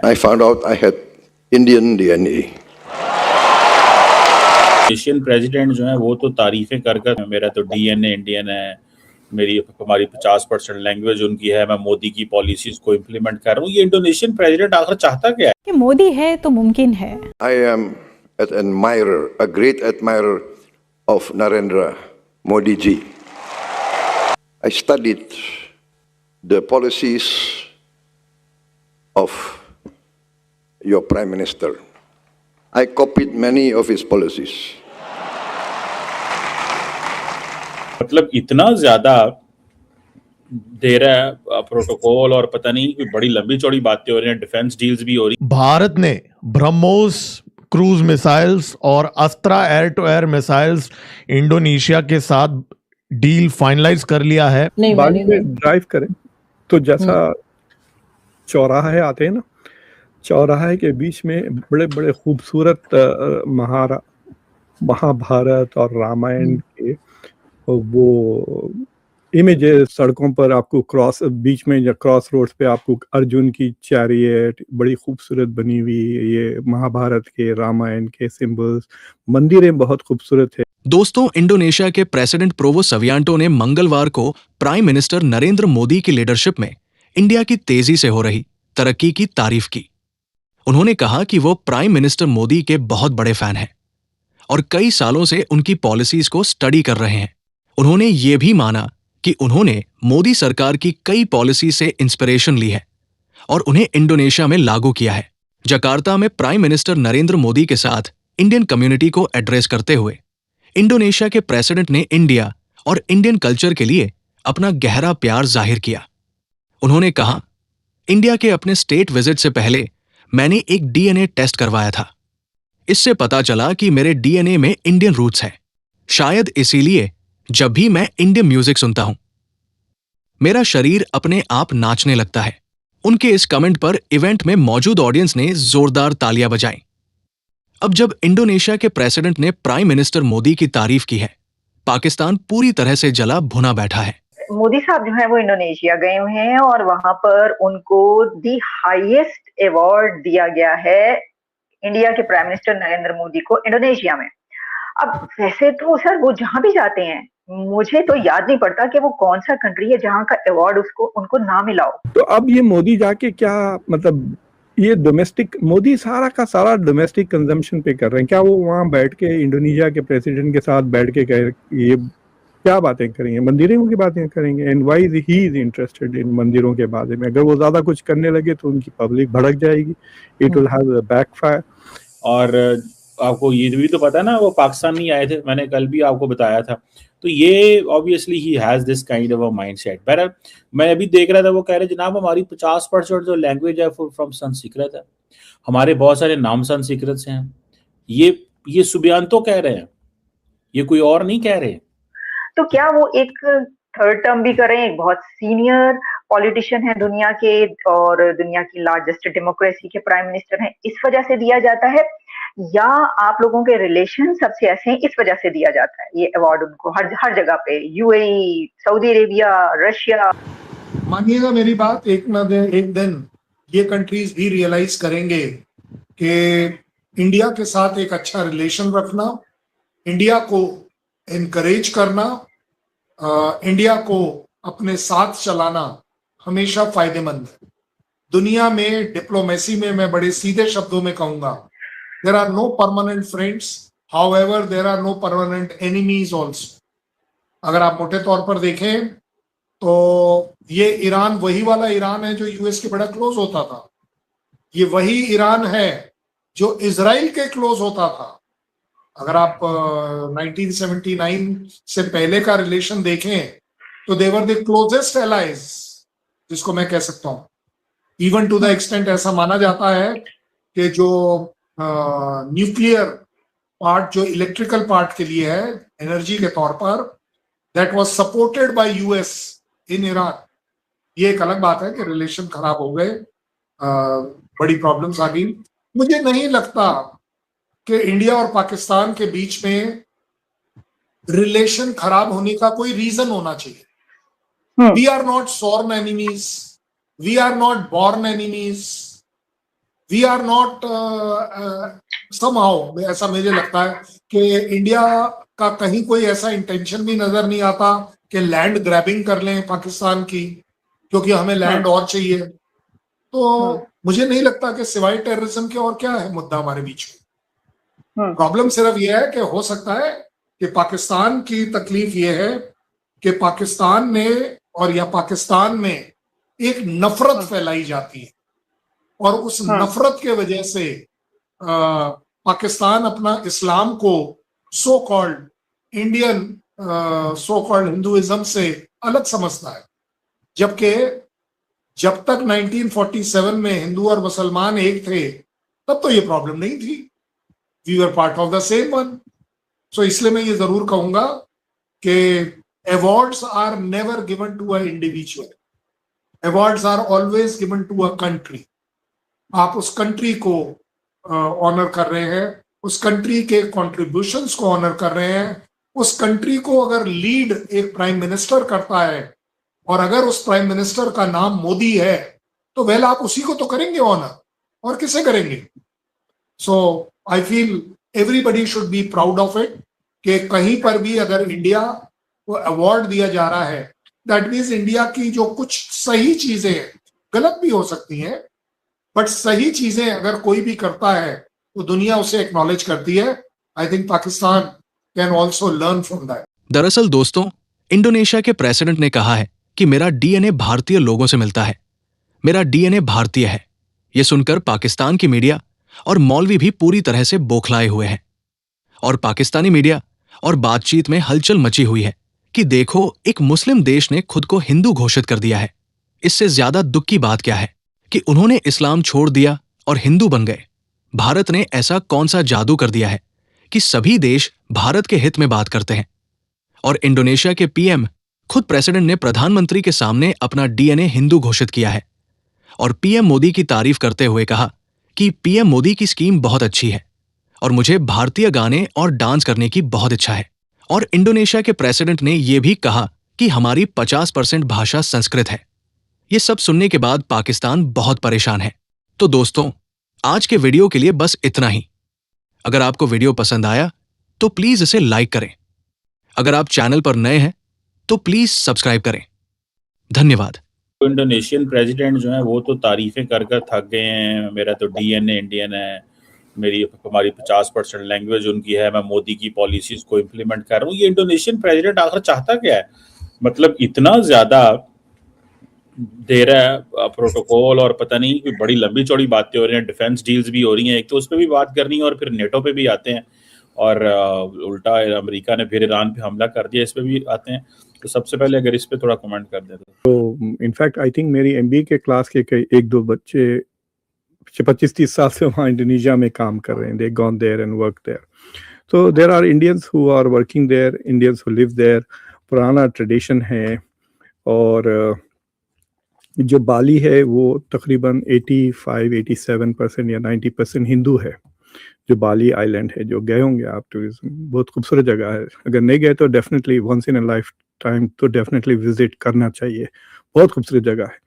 I found out I had Indian DNA. Asian president जो है वो तो तारीफें कर कर मेरा तो डीएनए इंडियन है, हमारी 50% लैंग्वेज उनकी है, मैं मोदी की पॉलिसीज को इम्प्लीमेंट कर रहा हूँ। ये इंडोनेशियन प्रेसिडेंट आखिर चाहता क्या है? कि मोदी है तो मुमकिन है। I am an admirer, a great admirer of Narendra Modi ji. I studied the policies of your Prime Minister. I copied many of his policies. मतलब इतना ज्यादा दे रहा है प्रोटोकॉल और पता नहीं कोई बड़ी लंबी चौड़ी बातें हो रही हैं, डिफेंस डील्स भी हो रही। भारत ने ब्रह्मोस क्रूज मिसाइल्स और Astra air to air missiles Indonesia के साथ डील फाइनलाइज कर लिया है। बाली में ड्राइव करें तो जैसा चौराहे आते हैं ना, चौराहे के बीच में बड़े बड़े खूबसूरत महाभारत और रामायण के वो इमेजेस सड़कों पर आपको बीच में या क्रॉस रोड्स पे आपको अर्जुन की चैरियट बड़ी खूबसूरत बनी हुई, ये महाभारत के रामायण के सिंबल्स, मंदिरें बहुत खूबसूरत है। दोस्तों, इंडोनेशिया के प्रेसिडेंट प्रोवो सवियांटो ने मंगलवार को प्राइम मिनिस्टर नरेंद्र मोदी की लीडरशिप में इंडिया की तेजी से हो रही तरक्की की तारीफ की। उन्होंने कहा कि वो प्राइम मिनिस्टर मोदी के बहुत बड़े फैन हैं और कई सालों से उनकी पॉलिसीज को स्टडी कर रहे हैं। उन्होंने ये भी माना कि उन्होंने मोदी सरकार की कई पॉलिसी से इंस्पिरेशन ली है और उन्हें इंडोनेशिया में लागू किया है। जकार्ता में प्राइम मिनिस्टर नरेंद्र मोदी के साथ इंडियन कम्युनिटी को एड्रेस करते हुए इंडोनेशिया के प्रेसिडेंट ने इंडिया और इंडियन कल्चर के लिए अपना गहरा प्यार जाहिर किया। उन्होंने कहा, इंडिया के अपने स्टेट विजिट से पहले मैंने एक डीएनए टेस्ट करवाया था। इससे पता चला कि मेरे डीएनए में इंडियन रूट्स हैं। शायद इसीलिए जब भी मैं इंडियन म्यूजिक सुनता हूं, मेरा शरीर अपने आप नाचने लगता है। उनके इस कमेंट पर इवेंट में मौजूद ऑडियंस ने जोरदार तालियां बजाईं। अब जब इंडोनेशिया के प्रेसिडेंट ने प्राइम मिनिस्टर मोदी की तारीफ की है, पाकिस्तान पूरी तरह से जला भुना बैठा है। मोदी साहब जो है वो इंडोनेशिया गए हुए हैं और वहां पर उनको दी हाईएस्ट अवार्ड दिया गया है इंडिया के प्राइम मिनिस्टर नरेंद्र मोदी को इंडोनेशिया में। अब वैसे तो सर वो जहां भी जाते हैं, मुझे तो याद नहीं पड़ता कि वो कौन सा कंट्री है जहां का अवार्ड उनको ना मिला हो। तो अब ये मोदी जाके क्या मतलब, ये डोमेस्टिक मोदी सारा का सारा डोमेस्टिक कंजम्पशन पे कर रहे हैं क्या? वो वहां बैठ के इंडोनेशिया के प्रेसिडेंट के साथ बैठ के ये क्या बातें करेंगे? मंदिरों की बातें करेंगे। And why he is interested in मंदिरों के बारे में? अगर वो ज्यादा कुछ करने लगे तो उनकी पब्लिक भड़क जाएगी, it will have a backfire. और आपको ये भी तो पता है ना, वो पाकिस्तान नहीं आए थे, मैंने कल भी आपको बताया था। तो ये obviously he has this kind of a mindset. बहरहाल मैं अभी देख रहा था, वो कह रहे जनाब हमारी 50% जो लैंग्वेज है फ्रॉम संस्कृत है, हमारे बहुत सारे नाम संस्कृत से हैं। ये सुबियांतो कह रहे हैं, ये कोई और नहीं कह रहे। तो क्या वो एक थर्ड टर्म भी कर रहे हैं? एक बहुत सीनियर पॉलिटिशियन है दुनिया के और दुनिया की लार्जेस्ट डेमोक्रेसी के प्राइम मिनिस्टर हैं, इस वजह से दिया जाता है, या आप लोगों के रिलेशन सबसे ऐसे हैं इस वजह से दिया जाता है ये अवार्ड उनको हर जगह पे? UAE, Saudi Arabia, Russia. मानिएगा मेरी बात, एक दिन ये कंट्रीज भी रियलाइज करेंगे कि इंडिया के साथ एक अच्छा रिलेशन रखना, इंडिया को एनकरेज करना, इंडिया को अपने साथ चलाना हमेशा फायदेमंद है। दुनिया में डिप्लोमेसी में मैं बड़े सीधे शब्दों में कहूंगा, there are no permanent friends, however there are no permanent enemies also. अगर आप मोटे तौर पर देखें तो ये ईरान वही वाला ईरान है जो यूएस के बड़ा क्लोज होता था। ये वही ईरान है जो इजराइल के क्लोज होता था। अगर आप 1979 से पहले का रिलेशन देखें तो दे वर द क्लोजेस्ट एलाइज, जिसको मैं कह सकता हूं। इवन टू द एक्सटेंट ऐसा माना जाता है कि जो न्यूक्लियर पार्ट, जो इलेक्ट्रिकल पार्ट के लिए है एनर्जी के तौर पर, that was supported by US in Iran. ये एक अलग बात है कि रिलेशन खराब हो गए, बड़ी प्रॉब्लम्स आ गई। मुझे नहीं लगता कि इंडिया और पाकिस्तान के बीच में रिलेशन खराब होने का कोई रीजन होना चाहिए। We are not sworn enemies, we are not born enemies. We are not somehow, ऐसा मुझे लगता है कि इंडिया का कहीं कोई ऐसा इंटेंशन भी नजर नहीं आता कि लैंड ग्रैबिंग कर लें पाकिस्तान की, क्योंकि हमें लैंड और चाहिए। तो मुझे नहीं लगता कि सिवाय टेररिज्म के और क्या है मुद्दा हमारे बीच में। प्रॉब्लम सिर्फ यह है कि हो सकता है कि पाकिस्तान की तकलीफ यह है कि पाकिस्तान ने और या पाकिस्तान में एक नफरत फैलाई जाती है, और उस नफरत के वजह से पाकिस्तान अपना इस्लाम को so called Indian so called Hinduism से अलग समझता है, जबकि जब तक 1947 में हिंदू और मुसलमान एक थे तब तो ये प्रॉब्लम नहीं थी, we were part of the same one. So इसलिए मैं ये जरूर कहूंगा कि awards are never given to a individual, awards are always given to a country. आप उस कंट्री को ऑनर कर रहे हैं, उस कंट्री के कॉन्ट्रीब्यूशंस को ऑनर कर रहे हैं। उस कंट्री को अगर लीड एक प्राइम मिनिस्टर करता है और अगर उस प्राइम मिनिस्टर का नाम मोदी है तो वेल आप उसी को तो करेंगे ऑनर, और किसे करेंगे। So I feel everybody should be proud of it कि कहीं पर भी अगर इंडिया को अवार्ड दिया जा रहा है, दैट मीन्स इंडिया की जो कुछ सही चीजें हैं, गलत भी हो सकती हैं, बट सही चीजें अगर कोई भी करता है तो दुनिया उसे एक्नॉलेज करती है। I think Pakistan can also learn from that. दरअसल दोस्तों, इंडोनेशिया के प्रेसिडेंट ने कहा है कि मेरा डीएनए भारतीय लोगों से मिलता है, मेरा डीएनए भारतीय है। यह सुनकर पाकिस्तान की मीडिया और मौलवी भी पूरी तरह से बौखलाए हुए हैं, और पाकिस्तानी मीडिया और बातचीत में हलचल मची हुई है कि देखो, एक मुस्लिम देश ने खुद को हिंदू घोषित कर दिया है। इससे ज्यादा दुख की बात क्या है कि उन्होंने इस्लाम छोड़ दिया और हिंदू बन गए। भारत ने ऐसा कौन सा जादू कर दिया है कि सभी देश भारत के हित में बात करते हैं। और इंडोनेशिया के पीएम खुद प्रेसिडेंट ने प्रधानमंत्री के सामने अपना डीएनए हिंदू घोषित किया है, और पीएम मोदी की तारीफ करते हुए कहा कि पीएम मोदी की स्कीम बहुत अच्छी है और मुझे भारतीय गाने और डांस करने की बहुत इच्छा है। और इंडोनेशिया के प्रेसिडेंट ने यह भी कहा कि हमारी 50% भाषा संस्कृत है। ये सब सुनने के बाद पाकिस्तान बहुत परेशान है। तो दोस्तों, आज के वीडियो के लिए बस इतना ही। अगर आपको वीडियो पसंद आया तो प्लीज इसे लाइक करें। अगर आप चैनल पर नए हैं तो प्लीज सब्सक्राइब करें। धन्यवाद। इंडोनेशियन प्रेसिडेंट जो है वो तो तारीफें कर कर थक गए हैं, मेरा तो डीएनए इंडियन है, हमारी 50% लैंग्वेज उनकी है, मैं मोदी की पॉलिसीज को इम्प्लीमेंट कर रहा हूँ। ये इंडोनेशियन प्रेसिडेंट आखिर चाहता क्या है? मतलब इतना ज्यादा दे रहा है प्रोटोकॉल, और पता नहीं कोई बड़ी लंबी चौड़ी बातें हो रही हैं, डिफेंस डील्स भी हो रही हैं, एक तो उस पर भी बात करनी है और फिर नेटो पे भी आते हैं, और उल्टा अमेरिका ने फिर ईरान पे हमला कर दिया, इस पे भी आते हैं। तो सबसे पहले अगर इस पे थोड़ा कमेंट कर दें तो इनफैक्ट आई थिंक मेरी एमबीए के क्लास के एक दो बच्चे 25-30 साल से वहाँ इंडोनेशिया में काम कर रहे हैं। They gone there and work there. तो there are Indians who are working there, Indians who live there. पुराना ट्रेडिशन है, और जो बाली है वो तकरीबन 85-87% या 90% हिंदू है। जो बाली आइलैंड है, जो गए होंगे आप, टूरिज्म बहुत खूबसूरत जगह है। अगर नहीं गए तो definitely once in a lifetime तो डेफिनेटली विजिट करना चाहिए। बहुत खूबसूरत जगह है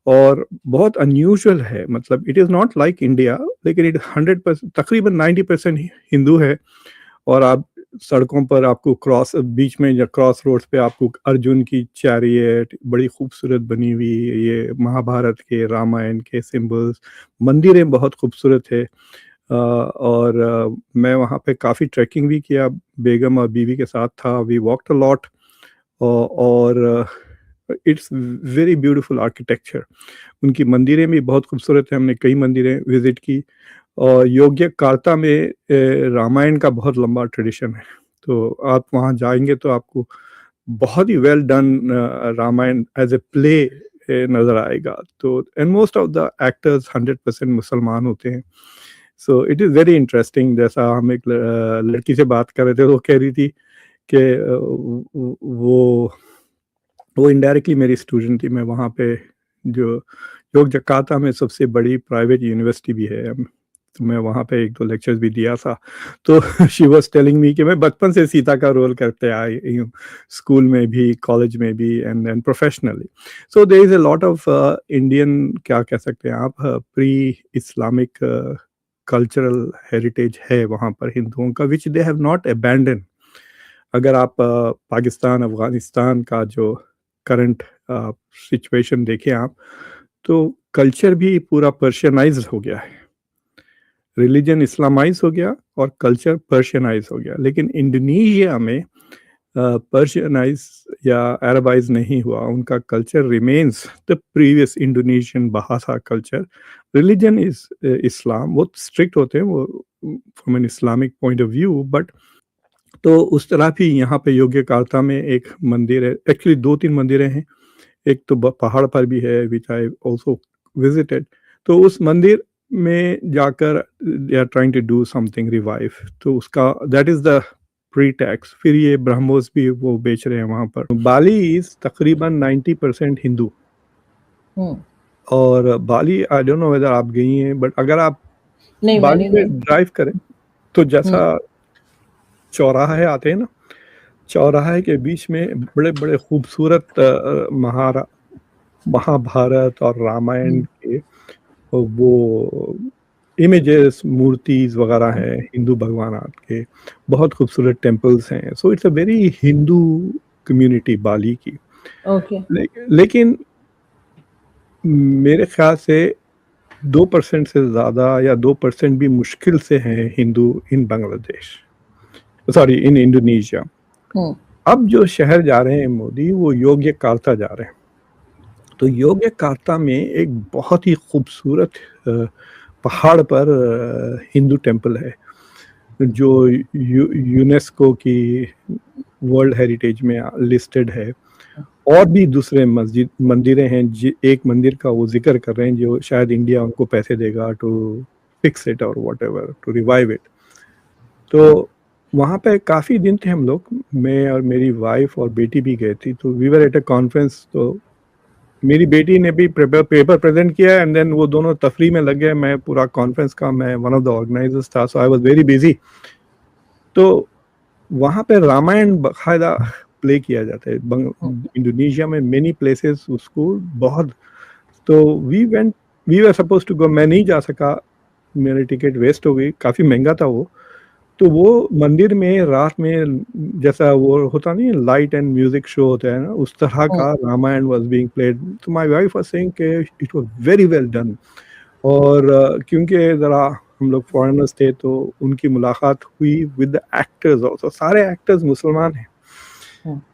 और बहुत अनयूजुअल है। मतलब it is not like India, लेकिन इट 100% तकरीबन 90% हिंदू है। और आप सड़कों पर आपको बीच में या क्रॉस रोड्स पे आपको अर्जुन की चैरियट बड़ी खूबसूरत बनी हुई, ये महाभारत के, रामायण के सिंबल्स, मंदिरें बहुत खूबसूरत है। और मैं वहाँ पे काफ़ी ट्रैकिंग भी किया, बेगम और बीवी के साथ था। वी वॉकड अ लॉट, और इट्स वेरी ब्यूटीफुल आर्किटेक्चर। उनकी मंदिरें भी बहुत खूबसूरत है, हमने कई मंदिरें विजिट की। और योग्यकार्ता में रामायण का बहुत लंबा ट्रेडिशन है, तो आप वहाँ जाएंगे तो आपको बहुत ही well done Ramayana as a play नज़र आएगा। तो and most of the actors 100% मुसलमान होते हैं। So it is very interesting. जैसा हम एक लड़की से बात कर रहे थे, वो कह रही थी कि वो इनडायरेक्टली मेरी स्टूडेंट थी। मैं वहाँ पे जो योग्यकार्ता में सबसे बड़ी प्राइवेट यूनिवर्सिटी भी है, तो मैं वहाँ पे 1-2 लेक्चर्स भी दिया था। तो शी वाज़ टेलिंग मी कि मैं बचपन से सीता का रोल करते आई हूँ, स्कूल में भी, कॉलेज में भी and then professionally. So there is a lot of Indian, क्या कह सकते हैं आप, प्री इस्लामिक कल्चरल हेरिटेज है वहाँ पर हिंदुओं का, which they have not abandon. अगर आप पाकिस्तान, अफ़गानिस्तान का जो करंट सिचुएशन देखें आप, तो कल्चर भी पूरा पर्शियनाइज़्ड हो गया है। रिलीजन इस्लामाइज़ हो गया और कल्चर पर्शियनाइज़ हो गया। लेकिन इंडोनेशिया में पर्शियनाइज़ या अरबाइज़ नहीं हुआ, उनका culture remains the previous Indonesian भाषा कल्चर। रिलीजन इज़ इस्लाम, वो स्ट्रिक्ट होते हैं वो from an Islamic point of view, but तो उस तरह भी यहाँ पे योग्यकार्ता में एक मंदिर है, एक्चुअली 2-3 मंदिरें हैं। एक तो पहाड़ पर भी है, विच आई ऑल्सो विजिटेड। तो उस मंदिर में जाकर they are trying to do something revive, तो उसका that is the pretext. फिर ये ब्रह्मोस भी वो बेच रहे हैं वहाँ पर। बाली इज़ तकरीबन 90% हिंदू। और बाली, आई डोंट नो वेदर आप गई हैं, बट अगर आप नहीं, बाली मैंने में ड्राइव करें तो जैसा चौराहे आते हैं ना, चौराहे के बीच में बड़े-बड़े खूबसूरत महाभारत और रामायण के वो इमेजेस, मूर्तिज़ वगैरह हैं हिंदू भगवानात के, बहुत खूबसूरत टेम्पल्स हैं। So it's a very Hindu community Bali की। ओके। लेकिन मेरे ख्याल से 2% से ज़्यादा या 2% भी मुश्किल से हैं हिंदू इन बांग्लादेश, सॉरी इन इंडोनेशिया। अब जो शहर जा रहे हैं मोदी, वो योग्यकार्ता जा रहे हैं। तो योग्यकार्ता में एक बहुत ही खूबसूरत पहाड़ पर हिंदू टेम्पल है, जो यूनेस्को की वर्ल्ड हेरिटेज में लिस्टेड है। और भी दूसरे मंदिरें हैं, एक मंदिर का वो जिक्र कर रहे हैं जो शायद इंडिया उनको पैसे देगा टू फिक्स इट और व्हाटएवर, टू रिवाइव इट। तो वहाँ पे काफ़ी दिन थे हम लोग, मैं और मेरी वाइफ और बेटी भी गए थी। तो we were at a conference. तो मेरी बेटी ने भी पेपर प्रेजेंट किया एंड देन वो दोनों तफरी में लग गए। मैं पूरा कॉन्फ्रेंस का, मैं वन ऑफ द ऑर्गेनाइजर्स था, सो आई वाज वेरी बिजी। तो वहाँ पे रामायण बाकायदा प्ले किया जाता है। इंडोनेशिया में मेनी प्लेसेस उसको बहुत। तो we were supposed to go, मैं नहीं जा सका, मेरी टिकट वेस्ट हो गई, काफ़ी महंगा था वो। तो वो मंदिर में रात में जैसा वो होता नहीं है, लाइट एंड म्यूजिक शो होता है ना, उस तरह का रामायण वाज बीइंग प्लेड। तो माय वाइफ वाज सेइंग कि it was very well done. और क्योंकि ज़रा हम लोग फॉरेनर्स थे तो उनकी मुलाकात हुई विद द एक्टर्स ऑल्सो। सारे एक्टर्स मुसलमान हैं,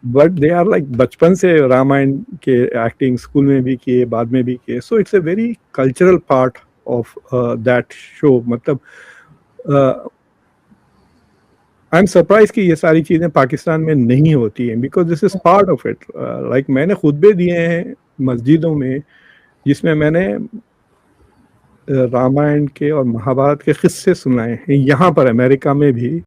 बट दे आर लाइक बचपन से रामायण के एक्टिंग स्कूल में भी किए, बाद में भी किए। सो it's a very cultural part of that show. मतलब आई एम सरप्राइज कि ये सारी चीज़ें पाकिस्तान में नहीं होती हैं, because this is part of it. Like मैंने खुतबे दिए हैं मस्जिदों में, जिसमें मैंने रामायण के और महाभारत के किस्से सुनाए हैं। यहाँ पर अमेरिका में भी